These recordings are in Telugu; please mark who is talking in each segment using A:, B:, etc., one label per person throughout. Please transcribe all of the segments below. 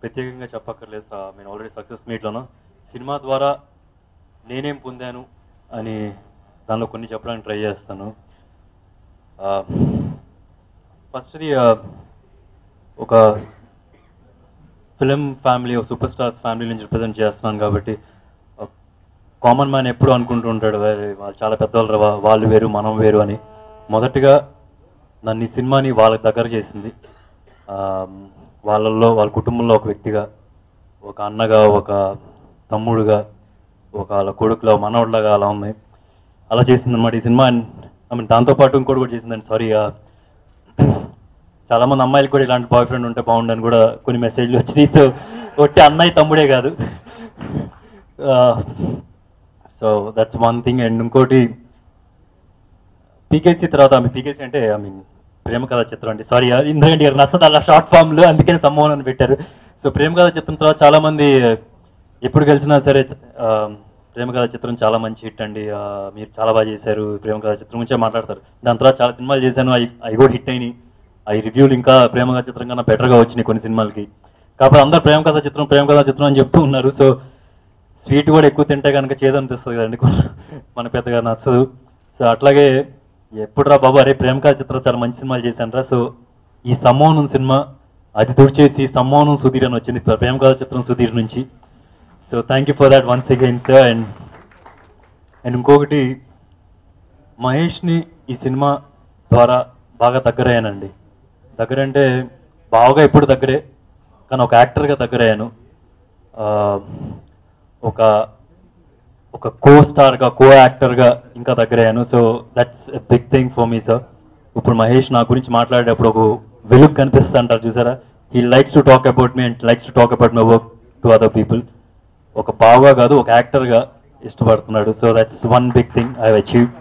A: ప్రత్యేకంగా చెప్పక్కర్లేదు. నేను ఆల్రెడీ సక్సెస్ మీట్లోనూ సినిమా ద్వారా నేనేం పొందాను అని దానిలో కొన్ని చెప్పడానికి ట్రై చేస్తాను. ఫస్ట్ది ఒక ఫిలిం ఫ్యామిలీ, ఒక సూపర్ స్టార్స్ ఫ్యామిలీ నుంచి రిప్రజెంట్ చేస్తున్నాను కాబట్టి కామన్ మ్యాన్ ఎప్పుడు అనుకుంటూ ఉంటాడు వాళ్ళు చాలా పెద్దవాళ్ళు, వాళ్ళు వేరు మనం వేరు అని. మొదటిగా నన్ను ఈ సినిమాని వాళ్ళకి దగ్గర చేసింది. వాళ్ళ కుటుంబంలో ఒక వ్యక్తిగా, ఒక అన్నగా, ఒక తమ్ముడుగా, ఒక వాళ్ళ కొడుకులో మనవడిలాగా అలా ఉంది. అలా చేసింది అనమాట ఈ సినిమా. దాంతోపాటు ఇంకోటి కూడా చేసిందండి. సారీ, చాలామంది అమ్మాయిలు కూడా ఇలాంటి బాయ్ ఫ్రెండ్ ఉంటే బాగుండని కూడా కొన్ని మెసేజ్లు వచ్చినాయి. సో ఒట్టి అన్నయ్య తమ్ముడే కాదు. So that's one thing. And ఇంకోటి పీకేసీ తర్వాత పీకేసీ అంటే ప్రేమ కథా చిత్రం అండి. సారీ, ఎందుకంటే ఇక్కడ నచ్చదు అలా షార్ట్ ఫామ్లో, అందుకని సమ్మోహన్ అని పెట్టారు. సో ప్రేమ కథా చిత్రం తర్వాత చాలామంది ఎప్పుడు కలిసినా సరే ప్రేమ కథా చిత్రం చాలా మంచి హిట్ అండి, మీరు చాలా బాగా చేశారు, ప్రేమ కథా చిత్రం గురించే మాట్లాడతారు. దాని తర్వాత చాలా సినిమాలు చేశాను, అవి కూడా హిట్ అయినాయి. అవి రివ్యూలు ఇంకా ప్రేమ కథా చిత్రం కన్నా బెటర్గా వచ్చినాయి కొన్ని సినిమాలకి. కాకపోతే అందరూ ప్రేమ కథా చిత్రం అని చెప్తూ ఉన్నారు. సో స్వీట్ కూడా ఎక్కువ తింటే కనుక చేదనిపిస్తుంది కదండి, మన పెద్దగా నచ్చదు. సో అట్లాగే ఎప్పుడు రా బాబు, అరే ప్రేమ కథా చిత్రం చాలా మంచి సినిమాలు చేశాను రా. సో ఈ సమ్మోహనం సినిమా అది తుడిచేసి సమ్మోహనం సుధీర్ అని వచ్చింది, ప్రేమ కథా చిత్రం సుధీర్ నుంచి. So thank you for that once again sir. And ఇంకొకటి, మహేష్ని ఈ సినిమా ద్వారా బాగా దగ్గరయ్యానండి. దగ్గరంటే బాగా ఎప్పుడు దగ్గరే, కానీ ఒక యాక్టర్గా దగ్గరయ్యాను, ఒక కో స్టార్గా, కో యాక్టర్గా ఇంకా దగ్గరయ్యాను. So that's a big thing for me sir. ఇప్పుడు మహేష్ నా గురించి మాట్లాడేటప్పుడు ఒక వెలుగు కనిపిస్తా అంటారు చూసారా, he likes to talk about me and likes to talk about my work to other people. ఒక బాగా కాదు, ఒక యాక్టర్గా ఇష్టపడుతున్నాడు. So that's one big thing I have achieved.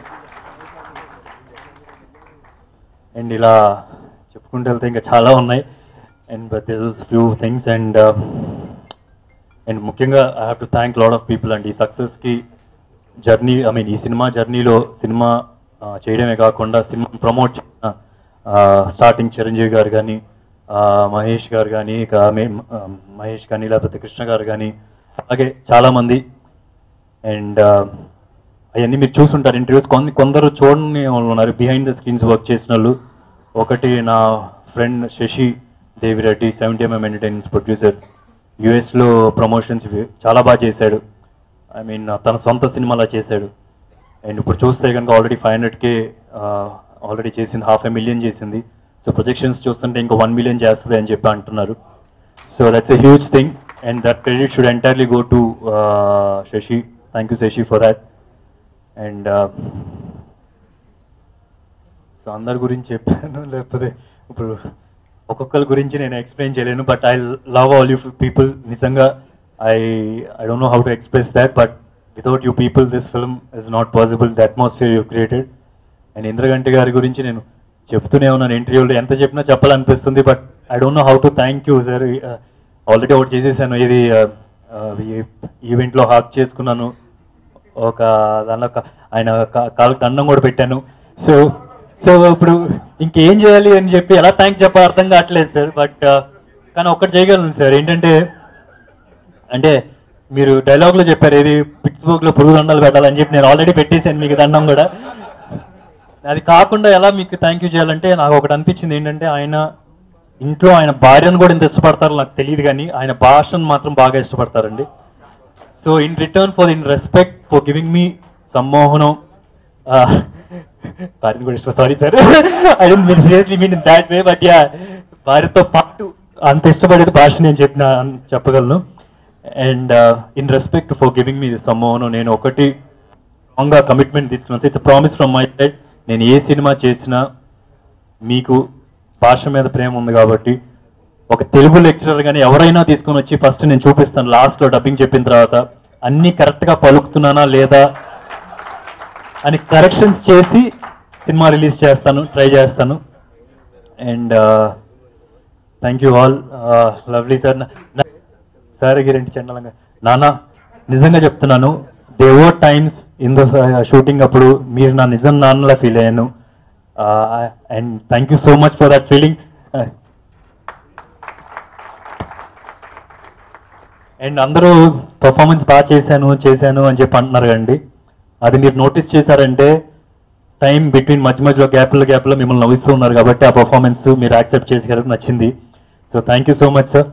A: And ఇలా చెప్పుకుంటూ వెళ్తే ఇంకా చాలా ఉన్నాయి. And but this is few things. And ముఖ్యంగా I have to thank lot of people అండి. ఈ సక్సెస్కి జర్నీ, ఈ సినిమా జర్నీలో సినిమా చేయడమే కాకుండా సినిమా ప్రమోట్ చేసిన స్టార్టింగ్ చిరంజీవి గారు కానీ, మహేష్ గారు కానీ, మహేష్ కానీ, లేకపోతే కృష్ణ గారు కానీ, అలాగే చాలామంది. అండ్ అవన్నీ మీరు చూసుంటారు ఇంటర్వ్యూస్. కొందరు చూడని వాళ్ళు ఉన్నారు, బిహైండ్ ద స్క్రీన్స్ వర్క్ చేసిన వాళ్ళు. ఒకటి నా friend Shashi Devireddy, 70mm entertainments producer, యుఎస్లో ప్రమోషన్స్ చాలా బాగా చేశాడు. తన సొంత సినిమాలా చేశాడు. అండ్ ఇప్పుడు చూస్తే కనుక ఆల్రెడీ 500K ఆల్రెడీ చేసింది, 500,000 చేసింది. సో ప్రొజెక్షన్స్ చూస్తుంటే ఇంకా 1 million చేస్తుంది అని చెప్పి అంటున్నారు. So that's a huge thing and that credit should entirely go to Shashi. Thank you Shashi for that. And so అందరి గురించి చెప్పాను, లేకపోతే ఇప్పుడు ఒక్కొక్కరి గురించి నేను ఎక్స్ప్లెయిన్ చేయలేను. But I love all you people. నిజంగా I don't know how to express that, but without you people this film is not possible. The atmosphere you created. And Indraganti గారి గురించి నేను చెప్తూనే ఉన్నాను ఇంటర్వ్యూలో, ఎంత చెప్పినా చెప్పాలనిపిస్తుంది. But I don't know how to thank you sir. Already ఒకటి చేసేసాను, ఇది ఈవెంట్లో హాక్ చేసుకున్నాను, ఒక దానిలో ఆయన కాళ్ళకి దండం కూడా పెట్టాను. సో ఇప్పుడు ఇంకేం చేయాలి అని చెప్పి ఎలా థ్యాంక్ చెప్పాలి అర్థం కావట్లేదు సార్. బట్ కానీ ఒక్కటి చేయగలను సార్, ఏంటంటే మీరు డైలాగ్లో చెప్పారు, ఇది పిట్స్బర్గ్లో పురుగు దండాలు పెట్టాలని చెప్పి నేను ఆల్రెడీ పెట్టేశాను మీకు దండం కూడా. అది కాకుండా ఎలా మీకు థ్యాంక్ యూ చేయాలంటే నాకు ఒకటి అనిపించింది ఏంటంటే, ఆయన ఇంట్లో ఆయన భార్యను కూడా ఎంత ఇష్టపడతారో నాకు తెలియదు, కానీ ఆయన భాషను మాత్రం బాగా ఇష్టపడతారండి. So in return for respect for giving me Sammohanam, భార్యను కూడా ఇష్టం, sorry sir, I don't seriously mean in that way, but ya భార్యతో పాటు అంత ఇష్టపడేది భాష నేను చెప్పగలను. And in respect for giving me Sammohanam, నేను ఒకటి స్ట్రాంగ్గా కమిట్మెంట్ తీసుకున్నాను. It's promise from my side. నేను ఏ సినిమా చేసినా మీకు భాష మీద ప్రేమ ఉంది కాబట్టి, ఒక తెలుగు లెక్చరర్ కానీ ఎవరైనా తీసుకొని వచ్చి ఫస్ట్ నేను చూపిస్తాను, లాస్ట్లో డబ్బింగ్ చెప్పిన తర్వాత అన్నీ కరెక్ట్గా పలుకుతున్నానా లేదా అని కరెక్షన్స్ చేసి సినిమా రిలీజ్ చేస్తాను, ట్రై చేస్తాను. And thank you all. Lovely sir. Sir గిరంటి చండలంగా నానా, నిజంగా చెప్తున్నాను, they were times in the shooting అప్పుడు మీరు నా నిజం నాన్నలా ఫీల్ అయ్యాను. And thank you so much for that feeling. And అందరూ పర్ఫార్మెన్స్ బాగా చేశాను అని చెప్పి అంటున్నారు కండి. అది మీరు నోటీస్ చేశారంటే టైం బిట్వీన్ మధ్యలో గ్యాప్లో మిమ్మల్ని నవ్విస్తూ ఉన్నారు కాబట్టి ఆ పర్ఫార్మెన్స్ మీరు యాక్సెప్ట్ చేసి నచ్చింది. So thank you so much sir.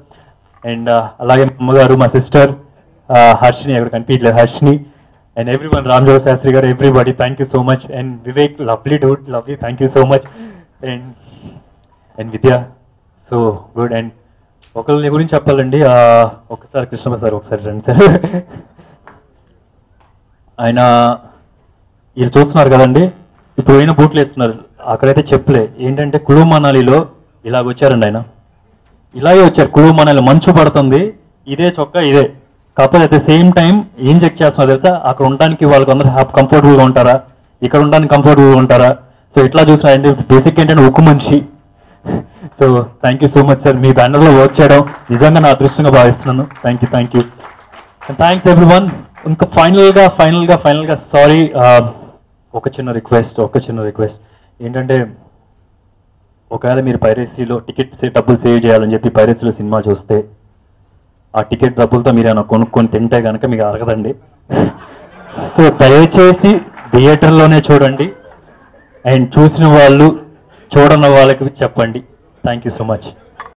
A: And అలాగే మా అమ్మగారు, మా సిస్టర్ హర్షిని, అక్కడ కనిపించలేదు హర్షిని, అండ్ ఎవ్రీవన్, రామజోగ శాస్త్రి గారు, everybody thank you so much. And Vivek, lovely Dude, lovely, thank you so much. And Vidya, so good. And ఒకళ్ళని గురించి చెప్పాలండి, ఒకసారి కృష్ణమ్మ సార్ ఒకసారి రండి సార్. ఆయన వీళ్ళు చూస్తున్నారు కదండి, ఇప్పుడు పోయిన బూట్లు వేస్తున్నారు, అక్కడైతే చెప్పులే. ఏంటంటే కులు మనాలిలో ఇలాగ వచ్చారండి ఆయన, ఇలాగే వచ్చారు. కులు మనాలి మంచు పడుతుంది, ఇదే చొక్కా ఇదే, కాకపోతే అట్ ద సేమ్ టైం ఏం చెక్ చేస్తున్నారు తెలుసా, అక్కడ ఉండడానికి వాళ్ళకి అందరూ కంఫర్టబుల్గా ఉంటారా, ఇక్కడ ఉండడానికి కంఫర్టబుల్గా ఉంటారా. సో ఇట్లా చూసినారండి, బేసిక్ ఏంటంటే ఉక్కు మనిషి. So thank you so much sir, మీ బ్యానర్లో వర్క్ చేయడం నిజంగా నా అదృష్టంగా భావిస్తున్నాను. Thank you thanks everyone. ఇంకా ఫైనల్గా సారీ, ఒక చిన్న రిక్వెస్ట్ ఏంటంటే, ఒకవేళ మీరు పైరసీలో డబ్బులు సేవ్ చేయాలని చెప్పి పైరసీలో సినిమా చూస్తే ఆ టికెట్ డబ్బులతో మీరు ఏమైనా కొనుక్కొని తింటే కనుక మీకు అరగదండి. సో దయచేసి థియేటర్లోనే చూడండి, అండ్ చూసిన వాళ్ళు చూడని వాళ్ళకి చెప్పండి. Thank you so much.